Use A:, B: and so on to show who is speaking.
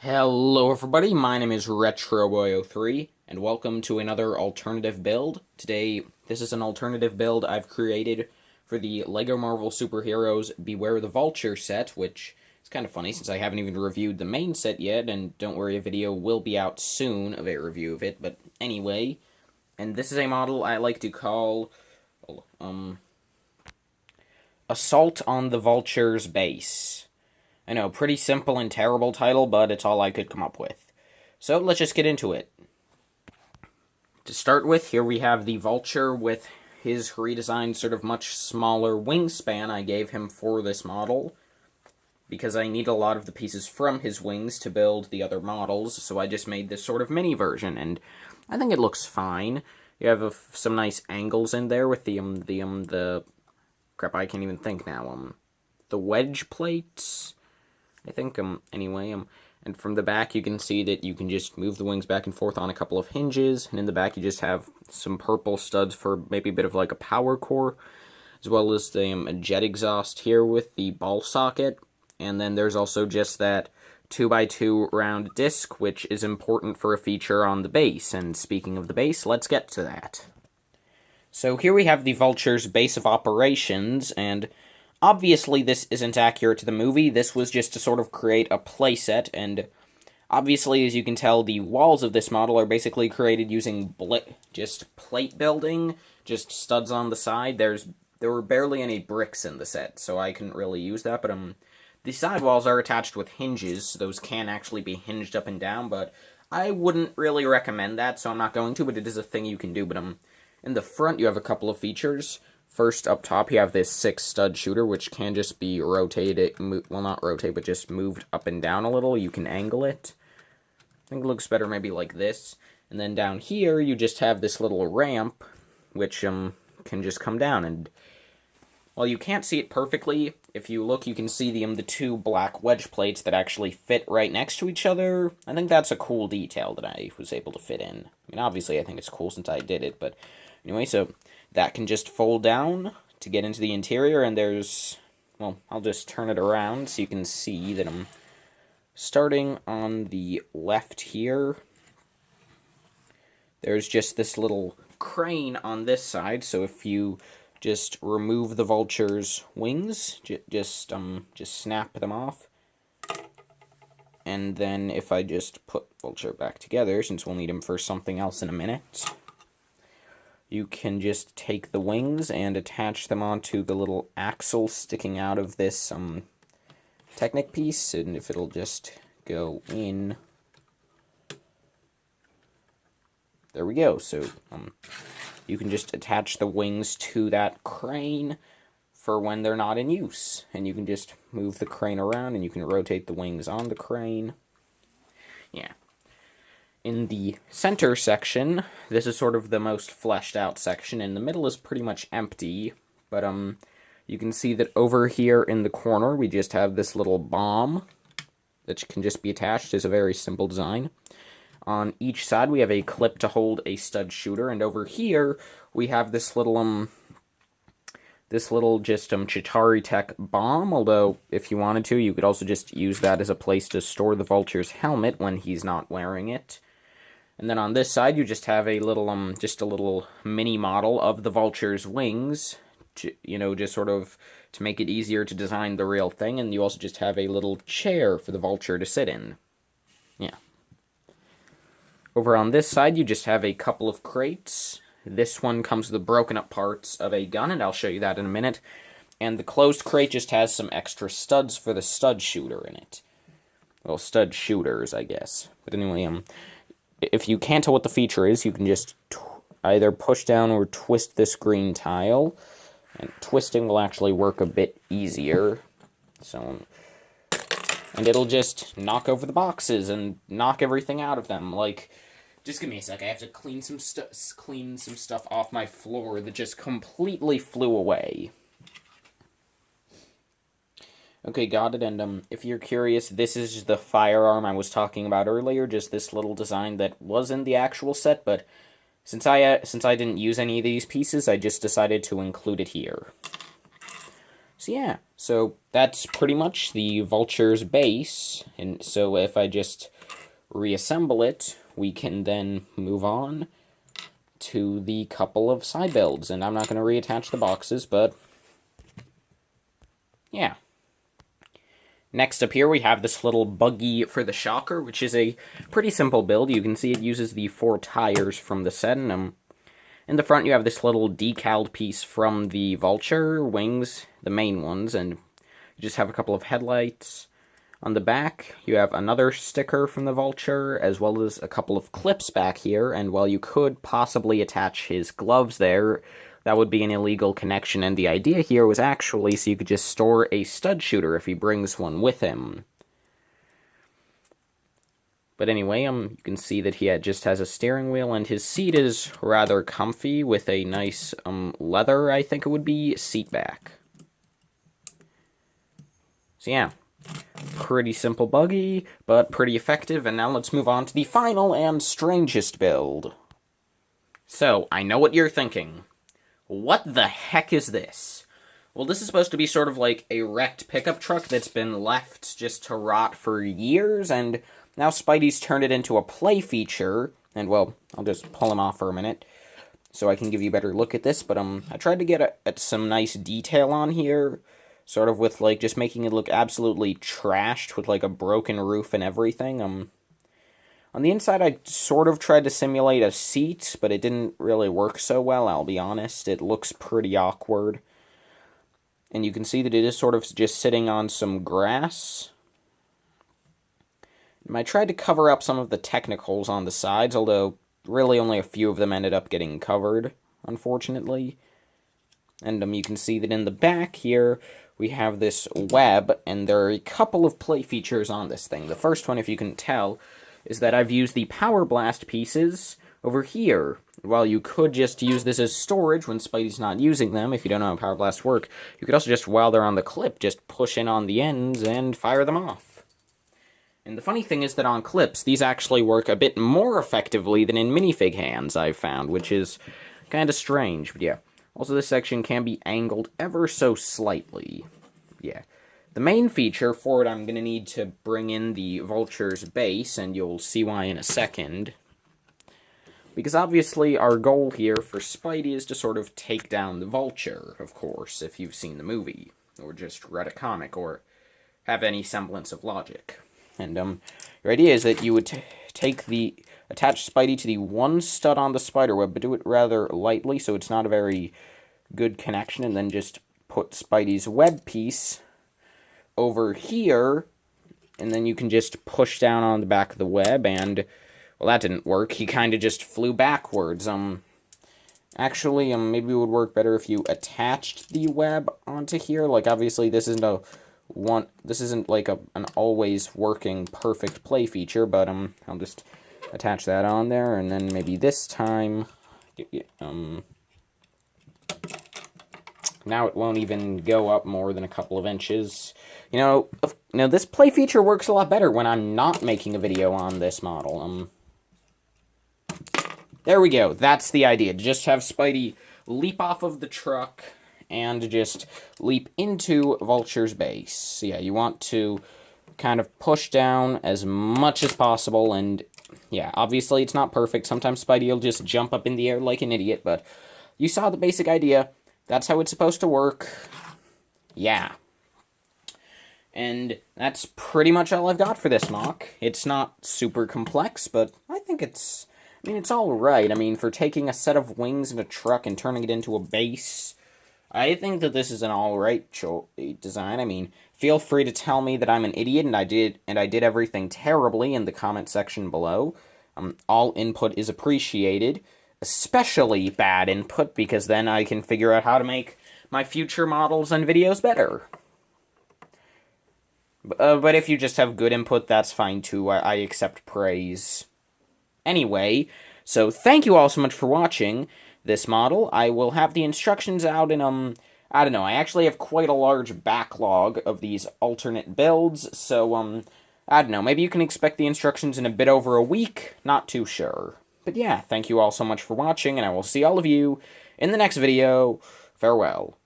A: Hello everybody, my name is RetroBoy03, and welcome to another alternative build. Today, this is an alternative build I've created for the LEGO Marvel Superheroes Beware the Vulture set, which is kind of funny since I haven't even reviewed the main set yet, and don't worry, a video will be out soon of a review of it, but anyway. And this is a model I like to call, Assault on the Vulture's Base. I know, pretty simple and terrible title, but it's all I could come up with. So let's just get into it. To start with, here we have the Vulture with his redesigned sort of much smaller wingspan I gave him for this model, because I need a lot of the pieces from his wings to build the other models, so I just made this sort of mini version, and I think it looks fine. You have some nice angles in there with the crap, I can't even think now, the wedge plates, I think, anyway, and from the back you can see that you can just move the wings back and forth on a couple of hinges, and in the back you just have some purple studs for maybe a bit of like a power core, as well as the jet exhaust here with the ball socket, and then there's also just that 2x2 round disc, which is important for a feature on the base, and speaking of the base, let's get to that. So here we have the Vulture's base of operations, and obviously, this isn't accurate to the movie. This was just to sort of create a playset, and obviously, as you can tell, the walls of this model are basically created using just plate building, just studs on the side. There were barely any bricks in the set, so I couldn't really use that, but the side walls are attached with hinges. Those can actually be hinged up and down, but I wouldn't really recommend that, so I'm not going to, but it is a thing you can do. But in the front, you have a couple of features. First, up top, you have this 6-stud shooter, which can just be rotated, well, not rotate, but just moved up and down a little. You can angle it. I think it looks better maybe like this. And then down here, you just have this little ramp, which can just come down. And while you can't see it perfectly, if you look, you can see the two black wedge plates that actually fit right next to each other. I think that's a cool detail that I was able to fit in. I mean, obviously, I think it's cool since I did it, but anyway, so that can just fold down to get into the interior, and there's, well, I'll just turn it around so you can see that I'm starting on the left here. There's just this little crane on this side, so if you just remove the Vulture's wings, just snap them off, and then if I just put Vulture back together, since we'll need him for something else in a minute, you can just take the wings and attach them onto the little axle sticking out of this Technic piece, and if it'll just go in, there we go. So you can just attach the wings to that crane for when they're not in use, and you can just move the crane around and you can rotate the wings on the crane. Yeah. In the center section, this is sort of the most fleshed out section, and the middle is pretty much empty, but you can see that over here in the corner, we just have this little bomb that can just be attached. It's a very simple design. On each side, we have a clip to hold a stud shooter, and over here, we have this little just Chitauri Tech bomb, although if you wanted to, you could also just use that as a place to store the Vulture's helmet when he's not wearing it. And then on this side, you just have a little, just a little mini model of the Vulture's wings, just sort of to make it easier to design the real thing. And you also just have a little chair for the Vulture to sit in. Yeah. Over on this side, you just have a couple of crates. This one comes with the broken up parts of a gun, and I'll show you that in a minute. And the closed crate just has some extra studs for the stud shooter in it. Well, stud shooters, I guess. But anyway, if you can't tell what the feature is, you can just either push down or twist this green tile, and twisting will actually work a bit easier. So, and it'll just knock over the boxes and knock everything out of them. Like, just give me a sec. I have to clean some stuff off my floor that just completely flew away. Okay, got it, and if you're curious, this is the firearm I was talking about earlier, just this little design that was in the actual set, but since I didn't use any of these pieces, I just decided to include it here. So yeah, so that's pretty much the Vulture's base, and so if I just reassemble it, we can then move on to the couple of side builds, and I'm not going to reattach the boxes, but yeah. Next up here, we have this little Buggy for the shocker, which is a pretty simple build. You can see it uses the 4 tires from the set, and in the front, you have this little decaled piece from the Vulture wings, the main ones, and you just have a couple of headlights. On the back, you have another sticker from the Vulture, as well as a couple of clips back here, and while you could possibly attach his gloves there, that would be an illegal connection, and the idea here was actually so you could just store a stud shooter if he brings one with him. But anyway, you can see that he just has a steering wheel, and his seat is rather comfy with a nice, leather, I think it would be, seat back. So yeah, pretty simple Buggy, but pretty effective, and now let's move on to the final and strangest build. So, I know what you're thinking. What the heck is this? Well, this is supposed to be sort of like a wrecked pickup truck that's been left just to rot for years, and now Spidey's turned it into a play feature, and well, I'll just pull him off for a minute so I can give you a better look at this, but I tried to get at some nice detail on here, sort of with, like, just making it look absolutely trashed with, like, a broken roof and everything. On the inside, I sort of tried to simulate a seat, but it didn't really work so well, I'll be honest. It looks pretty awkward. And you can see that it is sort of just sitting on some grass. I tried to cover up some of the technicals on the sides, although really only a few of them ended up getting covered, unfortunately. And you can see that in the back here, we have this web, and there are a couple of play features on this thing. The first one, if you can tell, is that I've used the Power Blast pieces over here. While you could just use this as storage when Spidey's not using them, if you don't know how Power Blasts work, you could also just, while they're on the clip, just push in on the ends and fire them off. And the funny thing is that on clips, these actually work a bit more effectively than in minifig hands, I've found, which is kind of strange, but yeah. Also, this section can be angled ever so slightly. Yeah. The main feature for it, I'm going to need to bring in the Vulture's base, and you'll see why in a second. Because obviously our goal here for Spidey is to sort of take down the Vulture, of course, if you've seen the movie, or just read a comic, or have any semblance of logic. And your idea is that you would attach Spidey to the one stud on the spiderweb, but do it rather lightly so it's not a very good connection, and then just put Spidey's web piece over here, and then you can just push down on the back of the web, and, well, that didn't work. He kind of just flew backwards. Actually, maybe it would work better if you attached the web onto here. Like, obviously, this isn't like an always working perfect play feature, but, I'll just attach that on there, and then maybe this time, now it won't even go up more than a couple of inches. You know, this play feature works a lot better when I'm not making a video on this model. There we go. That's the idea. Just have Spidey leap off of the truck and just leap into Vulture's base. So yeah, you want to kind of push down as much as possible, and yeah, obviously it's not perfect. Sometimes Spidey will just jump up in the air like an idiot, but you saw the basic idea. That's how it's supposed to work. Yeah. And that's pretty much all I've got for this mock. It's not super complex, but I think it's alright. I mean, for taking a set of wings and a truck and turning it into a base, I think that this is an alright design. I mean, feel free to tell me that I'm an idiot and I did everything terribly in the comment section below. All input is appreciated, especially bad input, because then I can figure out how to make my future models and videos better. But if you just have good input, that's fine too. I accept praise. Anyway, so thank you all so much for watching this model. I will have the instructions out in, I don't know, I actually have quite a large backlog of these alternate builds, so, I don't know, maybe you can expect the instructions in a bit over a week, not too sure. But yeah, thank you all so much for watching, and I will see all of you in the next video. Farewell.